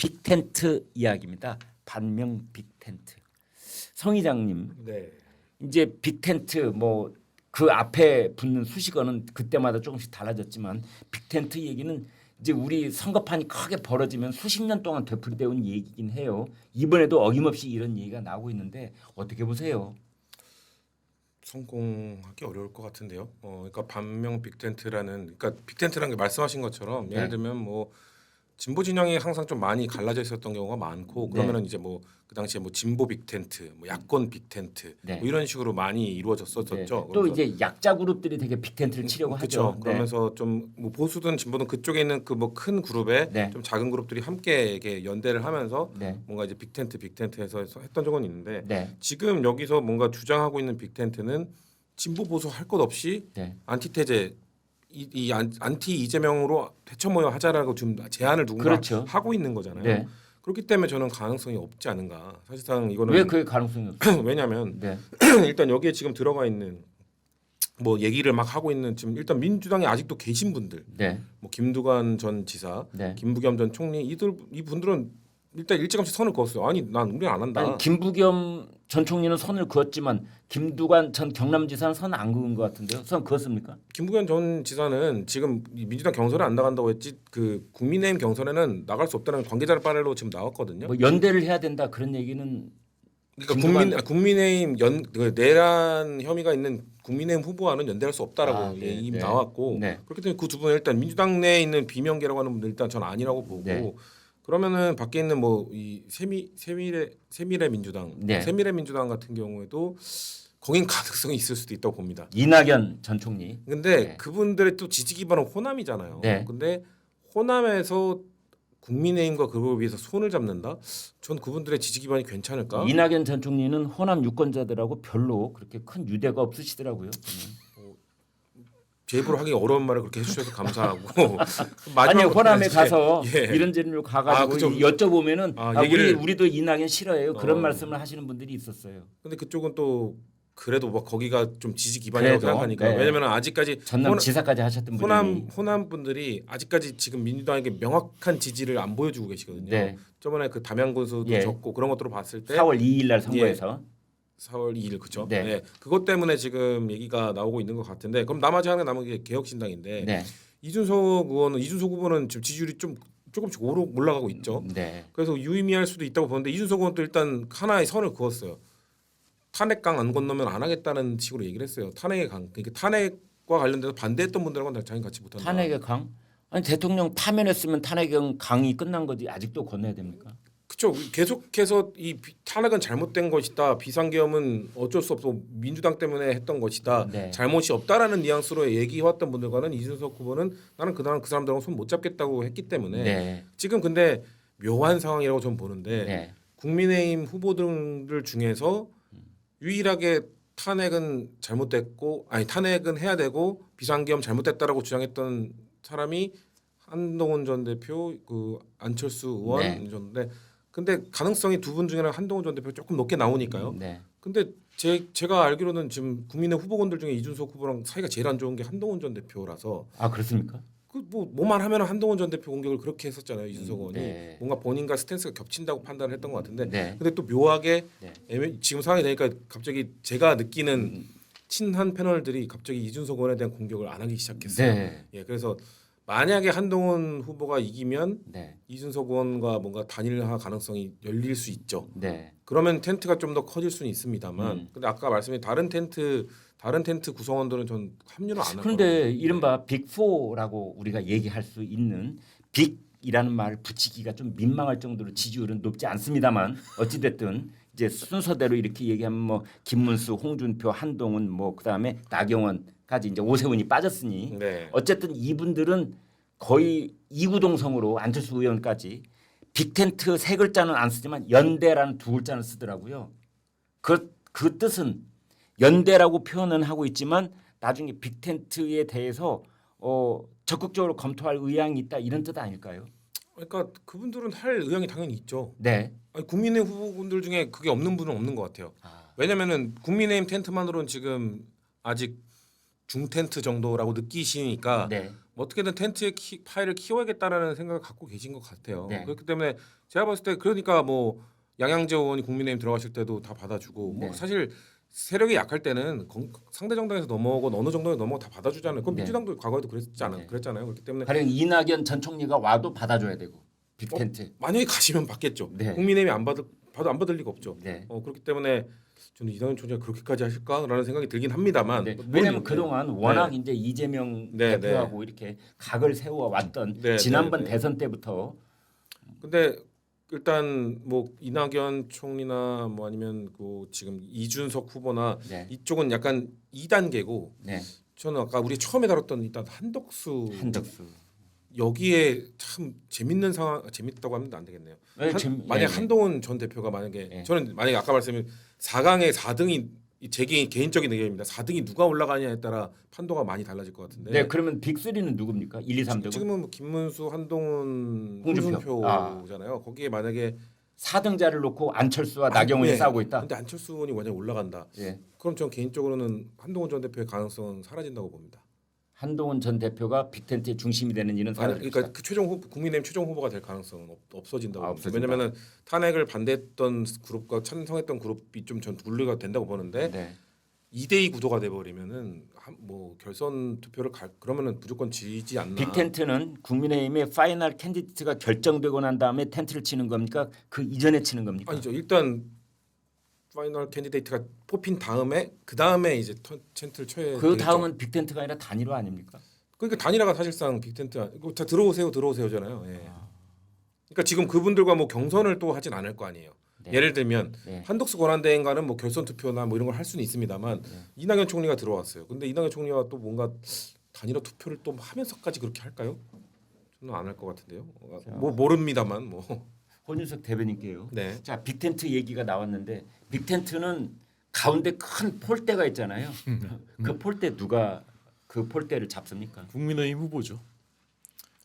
빅텐트 이야기입니다. 반명 빅텐트. 성 의장님, 네. 이제 빅텐트 뭐 그 앞에 붙는 수식어는 그때마다 조금씩 달라졌지만 빅텐트 얘기는 이제 우리 선거판이 크게 벌어지면 수십 년 동안 되풀이되온 얘기긴 해요. 이번에도 어김없이 이런 얘기가 나오고 있는데 어떻게 보세요? 성공하기 어려울 것 같은데요. 그러니까 반명 빅텐트라는, 그러니까 빅텐트라는 게 말씀하신 것처럼 네. 예를 들면 뭐 진보 진영이 항상 좀 많이 갈라져 있었던 경우가 많고, 그러면은 이제 뭐 그 당시에 뭐 진보 빅텐트, 뭐 야권 빅텐트, 네. 뭐 이런 식으로 많이 이루어졌었죠. 네. 또 이제 약자 그룹들이 되게 빅텐트를 치려고 그렇죠. 하죠. 그러면서 좀 뭐 보수든 진보든 그쪽에 있는 그 뭐 큰 그룹에 네. 좀 작은 그룹들이 함께 이렇게 연대를 하면서 네. 뭔가 이제 빅텐트에서 했던 적은 있는데, 네. 지금 여기서 뭔가 주장하고 있는 빅텐트는 진보 보수 할 것 없이 네. 안티테제 안티 이재명으로 대처모여 하자라고 지금 제안을 누군가 그렇죠. 하고 있는 거잖아요. 네. 그렇기 때문에 저는 가능성이 없지 않은가. 사실상 이거는 왜 그게 가능성이 없어요? 왜냐하면 네. 일단 여기에 지금 들어가 있는 뭐 얘기를 막 하고 있는 지금 일단 민주당에 아직도 계신 분들, 네. 뭐 김두관 전 지사, 네. 김부겸 전 총리, 이분들은 일단 일찌감치 선을 그었어요. 아니 난 우리 안 한다. 아니, 김부겸 전 총리는 선을 그었지만 김두관 전 경남지사는 선 안 그은 것 같은데요. 선 그었습니까? 김부겸 전 지사는 지금 이 민주당 경선에 안 나간다고 했지, 그 국민의힘 경선에는 나갈 수 없다는 관계자 빨로 지금 나왔거든요. 뭐 연대를 해야 된다 그런 얘기는 그러니까 국민의힘 그 내란 혐의가 있는 국민의힘 후보와는 연대할 수 없다라고 네, 이미 네. 나왔고, 네. 그렇기 때문에 그 두 분은 일단 민주당 내에 있는 비명계라고 하는 분들 일단 전 아니라고 보고, 네. 그러면은 밖에 있는 뭐 이 세미래 민주당, 네. 세미래 민주당 같은 경우에도 거긴 가능성이 있을 수도 있다고 봅니다. 이낙연 전 총리. 근데 네. 그분들의 또 지지 기반은 호남이잖아요. 네. 근데 호남에서 국민의힘과 그걸 위해서 손을 잡는다? 전 그분들의 지지 기반이 괜찮을까? 이낙연 전 총리는 호남 유권자들하고 별로 그렇게 큰 유대가 없으시더라고요. 제 입으로 하기 어려운 말을 그렇게 해주셔서 감사하고 아니 마지막으로 호남에 이제, 가서 예. 이런저런 가가지고 그쵸. 여쭤보면은 얘기를- 우리도 이낙연 싫어해요. 그런 어. 말씀을 하시는 분들이 있었어요. 근데 그쪽은 또 그래도 뭐 거기가 좀 지지 기반이라고 그래도, 생각하니까, 네. 왜냐면 아직까지 전남 지사까지 하셨던 분이 호남 분들이 아직까지 지금 민주당에게 명확한 지지를 안 보여주고 계시거든요. 네. 저번에 그 담양군수도 예. 적고 그런 것들을 봤을 때 4월 2일 날 선거에서 4월 2일 그죠? 네. 네. 그것 때문에 지금 얘기가 나오고 있는 것 같은데, 그럼 나머지 하나 남은 게 개혁신당인데, 네. 이준석 후보는 지금 지지율이 좀 조금씩 올라가고 있죠. 네. 그래서 유의미할 수도 있다고 보는데, 이준석 의원도 일단 하나의 선을 그었어요. 탄핵강 안 건너면 안 하겠다는 식으로 얘기를 했어요. 탄핵의 강, 그러니까 탄핵과 관련돼서 반대했던 분들하고는 자기 같이 못한다. 탄핵의 강? 아니 대통령 파면했으면 탄핵의 강이 끝난 거지 아직도 건너야 됩니까? 그렇죠. 계속해서 이 탄핵은 잘못된 것이다. 비상계엄은 어쩔 수 없어 민주당 때문에 했던 것이다. 네. 잘못이 없다라는 뉘앙스로 얘기해왔던 분들과는 이준석 후보는 나는 그 사람들하고 손 못 잡겠다고 했기 때문에 네. 지금 근데 묘한 상황이라고 저는 보는데, 네. 국민의힘 후보들 중에서 유일하게 탄핵은 잘못됐고, 아니 탄핵은 해야 되고 비상계엄 잘못됐다라고 주장했던 사람이 한동훈 전 대표, 그 안철수 의원 네. 정도인데, 근데 가능성이 두 분 중에는 한동훈 전 대표 조금 높게 나오니까요. 네. 근데 제가 알기로는 지금 국민의 후보군들 중에 이준석 후보랑 사이가 제일 안 좋은 게 한동훈 전 대표라서, 아 그렇습니까? 그 뭐만 하면 한동훈 전 대표 공격을 그렇게 했었잖아요. 이준석 의원이 네. 뭔가 본인과 스탠스가 겹친다고 판단을 했던 것 같은데, 네. 근데 또 묘하게 네. 지금 상황이 되니까 갑자기 제가 느끼는 친한 패널들이 갑자기 이준석 의원에 대한 공격을 안 하기 시작했어요. 네. 예, 그래서 만약에 한동훈 후보가 이기면 네. 이준석 의원과 뭔가 단일화 가능성이 열릴 수 있죠. 네. 그러면 텐트가 좀 더 커질 수는 있습니다만, 근데 아까 말씀드린 다른 텐트 구성원들은 전 합류를 안 할 거예요. 그런데 이른바 빅4라고 우리가 얘기할 수 있는 빅이라는 말을 붙이기가 좀 민망할 정도로 지지율은 높지 않습니다만 어찌 됐든 이제 순서대로 이렇게 얘기하면 뭐 김문수, 홍준표, 한동훈 뭐 그다음에 나경원까지 이제 오세훈이 빠졌으니 네. 어쨌든 이분들은 거의 이구동성으로 안철수 의원까지 빅텐트 세 글자는 안 쓰지만 연대라는 두 글자는 쓰더라고요. 그 뜻은 연대라고 표현은 하고 있지만 나중에 빅텐트에 대해서 적극적으로 검토할 의향이 있다 이런 뜻 아닐까요? 그러니까 그분들은 할 의향이 당연히 있죠. 네. 아니, 국민의힘 후보분들 중에 그게 없는 분은 없는 것 같아요. 왜냐면은 국민의힘 텐트만으로는 지금 아직 중텐트 정도라고 느끼시니까 네. 어떻게든 텐트의 파일을 키워야겠다라는 생각을 갖고 계신 것 같아요. 네. 그렇기 때문에 제가 봤을 때 그러니까 뭐 양양재 의원이 국민의힘 들어가실 때도 다 받아주고 뭐 네. 사실 세력이 약할 때는 상대 정당에서 넘어오고 어느 정당에 넘어오고 다 받아주잖아요. 그건 네. 민주당도 과거에도 네. 그랬잖아요. 그렇기 때문에 가령 이낙연 전 총리가 와도 받아줘야 되고 빅텐트. 만약에 가시면 받겠죠. 네. 국민의힘이 봐도 안 받을 리가 없죠. 네. 그렇기 때문에 저는 이낙연 총리가 그렇게까지 하실까라는 생각이 들긴 합니다만 네. 물론 왜냐하면 네. 그동안 워낙 이제 이재명 네, 대표하고 이렇게 각을 세워 왔던 네, 지난번 네, 네. 대선 때부터 근데 일단 뭐 이낙연 총리나 뭐 아니면 그 지금 이준석 후보나 네. 이쪽은 약간 2단계고 네. 저는 아까 우리 처음에 다뤘던 일단 한덕수 여기에 참 재밌는 상황 재밌다고 하면 안 되겠네요. 네, 만약 네. 한동훈 전 대표가 만약에 네. 저는 만약에 아까 말씀드린 4강에 4등이 제 개인적인 의견입니다. 4등이 누가 올라가냐에 따라 판도가 많이 달라질 것 같은데. 네, 그러면 빅3는 누굽니까? 1, 2, 3등. 지금은 뭐 김문수, 한동훈, 홍준표. 홍준표잖아요. 거기에 만약에 4등자를 놓고 안철수와 나경원이 네. 싸우고 있다. 근데 안철수 의원이 완전 올라간다. 예. 그럼 전 개인적으로는 한동훈 전 대표의 가능성은 사라진다고 봅니다. 한동훈 전 대표가 빅텐트의 중심이 되는 일은 사라질 그러니까 그 국민의힘 최종 후보가 될 가능성은 없어진다고 봅니다. 없어진다. 왜냐면은 탄핵을 반대했던 그룹과 찬성했던 그룹이 좀 전 분리가 된다고 보는데 네. 2대2 구도가 돼 버리면은 뭐 결선 투표를 그러면은 무조건 지지 않나. 빅텐트는 국민의힘의 파이널 캔디데이트가 결정되고 난 다음에 텐트를 치는 겁니까? 그 이전에 치는 겁니까? 아니죠. 일단 파이널 캔디데이트가 뽑힌 다음에 그 다음에 이제 텐트를 쳐야 그 되겠죠. 다음은 빅텐트가 아니라 단일화 아닙니까? 그러니까 단일화가 사실상 빅텐트 이거 다 들어오세요잖아요. 예. 그러니까 지금 그분들과 뭐 경선을 또 하진 않을 거 아니에요. 네. 예를 들면 네. 한덕수 권한대행과는 뭐 결선 투표나 뭐 이런 걸 할 수는 있습니다만 이낙연 총리가 들어왔어요. 근데 이낙연 총리가 또 뭔가 단일화 투표를 또 하면서까지 그렇게 할까요? 저는 안 할 것 같은데요. 뭐 모릅니다만 뭐. 혼윤석 대변인께요. 네. 자, 빅텐트 얘기가 나왔는데 빅텐트는 가운데 큰 폴대가 있잖아요. 그 폴대 누가 그 폴대를 잡습니까? 국민의힘 후보죠.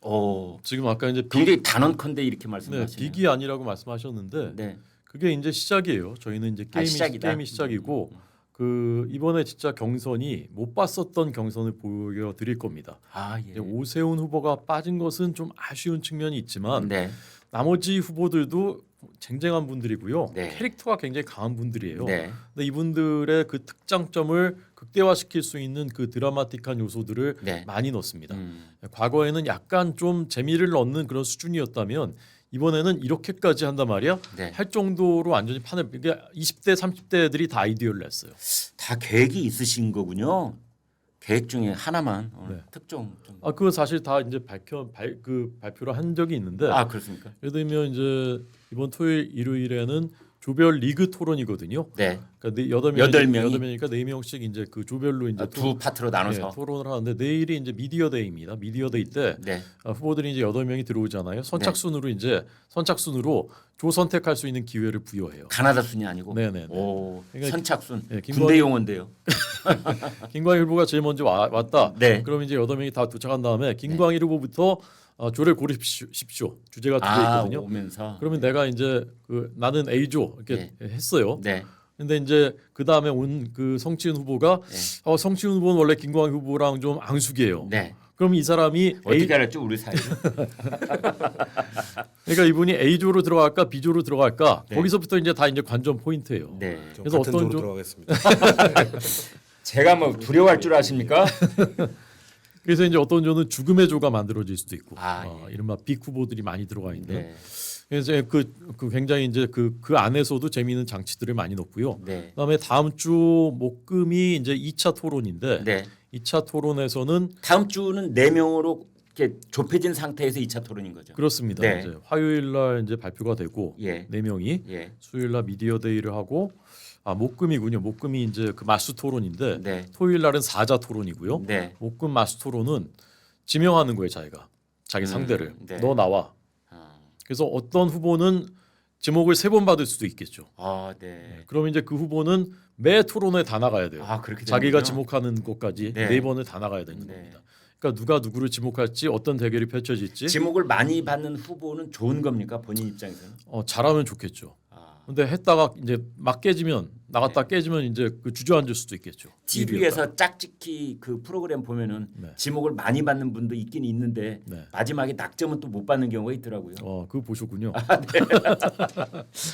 오, 지금 아까 이제 굉장히 단언컨대 이렇게 네, 말씀하시네요. 빅이 아니라고 말씀하셨는데 네. 그게 이제 시작이에요. 저희는 이제 시작이다. 게임이 시작이고 그 이번에 진짜 경선이 못 봤었던 경선을 보여드릴 겁니다. 아 예. 이제 오세훈 후보가 빠진 것은 좀 아쉬운 측면이 있지만 네. 나머지 후보들도 쟁쟁한 분들이고요. 네. 캐릭터가 굉장히 강한 분들이에요. 네. 근데 이분들의 그 특장점을 극대화시킬 수 있는 그 드라마틱한 요소들을 네. 많이 넣습니다. 과거에는 약간 좀 재미를 넣는 그런 수준이었다면 이번에는 이렇게까지 한단 말이야. 네. 할 정도로 완전히 판을 그러니까 20대 30대들이 다 아이디어를 냈어요. 다 계획이 있으신 거군요. 계획 중에 하나만 오늘 네. 특종 좀. 아 그건 사실 다 이제 발표를 한 적이 있는데 아 그렇습니까? 예를 들면 이제 이번 토요일 일요일에는 조별 리그 토론이거든요. 네. 그러니까 여덟 명이? 8명이니까 4명씩 이제 그 조별로 이제 두 파트로 나눠서. 토론을 하는데 내일이 이제 미디어 데이입니다. 미디어 데이 때 네. 후보들이 이제 8명이 들어오잖아요. 선착순으로 조 선택할 수 있는 기회를 부여해요. 가나다 순이 아니고. 네네네. 오, 그러니까 선착순. 네, 군대 용어인데요. 김광일 후보가 제일 먼저 왔다. 네. 그럼 이제 8명이 다 도착한 다음에 김광일 후보부터 조를 고르십시오. 주제가 두 개 있거든요. 오면서. 그러면 내가 이제 그 나는 A조 이렇게 했어요. 네. 근데 이제 그 다음에 온 그 성치은 후보가 성치은 후보는 원래 김광일 후보랑 좀 앙숙이에요. 네. 그럼 이 사람이 어떻게 알았죠 우리 사이를? 그러니까 이분이 A조로 들어갈까 B조로 들어갈까 네. 거기서부터 이제 다 이제 관전 포인트예요. 네. 그래서 같은 어떤 조로 조- 들어가겠습니다. 제가 뭐 두려워할 줄 아십니까? 그래서 이제 어떤 조는 죽음의 조가 만들어질 수도 있고 예. 이른바 빅 후보들이 많이 들어가 있는. 네. 그래서 그 굉장히 이제 그 안에서도 재미있는 장치들을 많이 넣고요. 네. 그다음에 다음 주 목금이 이제 2차 토론인데 네. 2차 토론에서는 다음 주는 4명으로 이렇게 좁혀진 상태에서 2차 토론인 거죠. 그렇습니다. 네. 이제 화요일 날 이제 발표가 되고 예. 4명이 예. 수요일 날 미디어 데이를 하고 목금이군요. 목금이 이제 그 마수 토론인데 네. 토요일 날은 4자 토론이고요. 네. 목금 마수 토론은 지명하는 거예요, 자기가. 자기 상대를. 네. 너 나와. 아, 그래서 어떤 후보는 지목을 3번 받을 수도 있겠죠. 네. 그럼 이제 그 후보는 매 토론에 다 나가야 돼요. 그렇게 자기가 되는군요. 지목하는 것까지 네. 4번을 다 나가야 되는 네. 겁니다. 그러니까 누가 누구를 지목할지 어떤 대결이 펼쳐질지 지목을 많이 받는 후보는 좋은 겁니까 본인 입장에서는? 잘하면 좋겠죠. 아, 근데 했다가 이제 막 깨지면 나갔다 깨지면 이제 그 주저앉을 수도 있겠죠. TV에서 짝짓기 그 프로그램 보면은 네. 지목을 많이 받는 분도 있긴 있는데 네. 마지막에 낙점은 또 못 받는 경우가 있더라고요. 그거 보셨군요.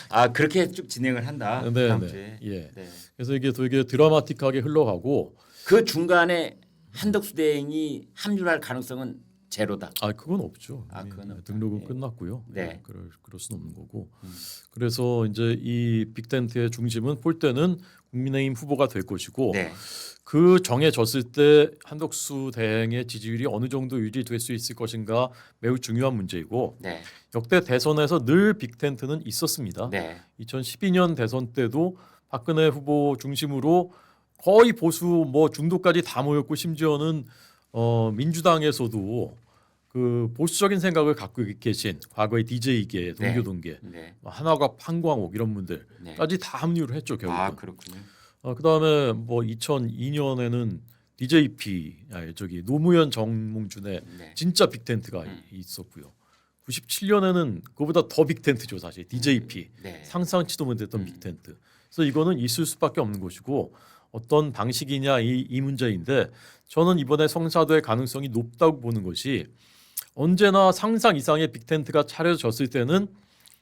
아 그렇게 쭉 진행을 한다. 네, 다음 네. 주에. 예. 네. 그래서 이게 되게 드라마틱하게 흘러가고 그 중간에 한덕수 대행이 합류할 가능성은 제로다. 그건 없죠. 아, 이미 그건 없다. 등록은 예. 끝났고요. 네. 예, 그럴 수는 없는 거고. 그래서 이제 이 빅텐트의 중심은 볼 때는 국민의힘 후보가 될 것이고 네. 그 정해졌을 때 한덕수 대행의 지지율이 어느 정도 유지될 수 있을 것인가 매우 중요한 문제이고 네. 역대 대선에서 늘 빅텐트는 있었습니다. 네. 2012년 대선 때도 박근혜 후보 중심으로 거의 보수 뭐 중도까지 다 모였고 심지어는 민주당에서도 그 보수적인 생각을 갖고 계신 과거의 DJ계 동교동계 네. 한화갑 한광옥 이런 분들까지 네. 다 합류를 했죠 결국은. 아 그렇군요. 그다음에 뭐 2002년에는 DJP 노무현 정몽준의 네. 진짜 빅텐트가 있었고요. 97년에는 그보다 더 빅텐트죠 사실 DJP 네. 상상치도 못했던 빅텐트. 그래서 이거는 있을 수밖에 없는 것이고 어떤 방식이냐 이 문제인데 저는 이번에 성사될 가능성이 높다고 보는 것이 언제나 상상 이상의 빅텐트가 차려졌을 때는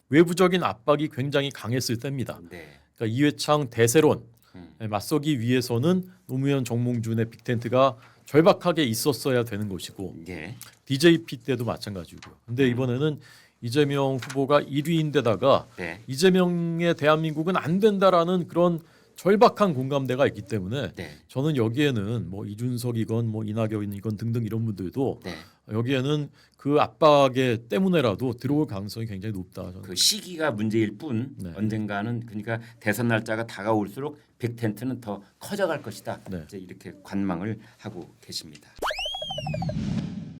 외부적인 압박이 굉장히 강했을 때입니다. 네. 그러니까 이회창 대세론 맞서기 위해서는 노무현 정몽준의 빅텐트가 절박하게 있었어야 되는 것이고 네. DJP 때도 마찬가지고요. 근데 이번에는 이재명 후보가 1위인데다가 네. 이재명의 대한민국은 안 된다라는 그런 절박한 공감대가 있기 때문에 네. 저는 여기에는 뭐 이준석이건 뭐 이낙연이건 등등 이런 분들도 네. 여기에는 그 압박에 때문에라도 들어올 가능성이 굉장히 높다. 저는. 그 시기가 문제일 뿐 네. 언젠가는 그러니까 대선 날짜가 다가올수록 빅텐트는 더 커져갈 것이다. 네. 이제 이렇게 관망을 하고 계십니다.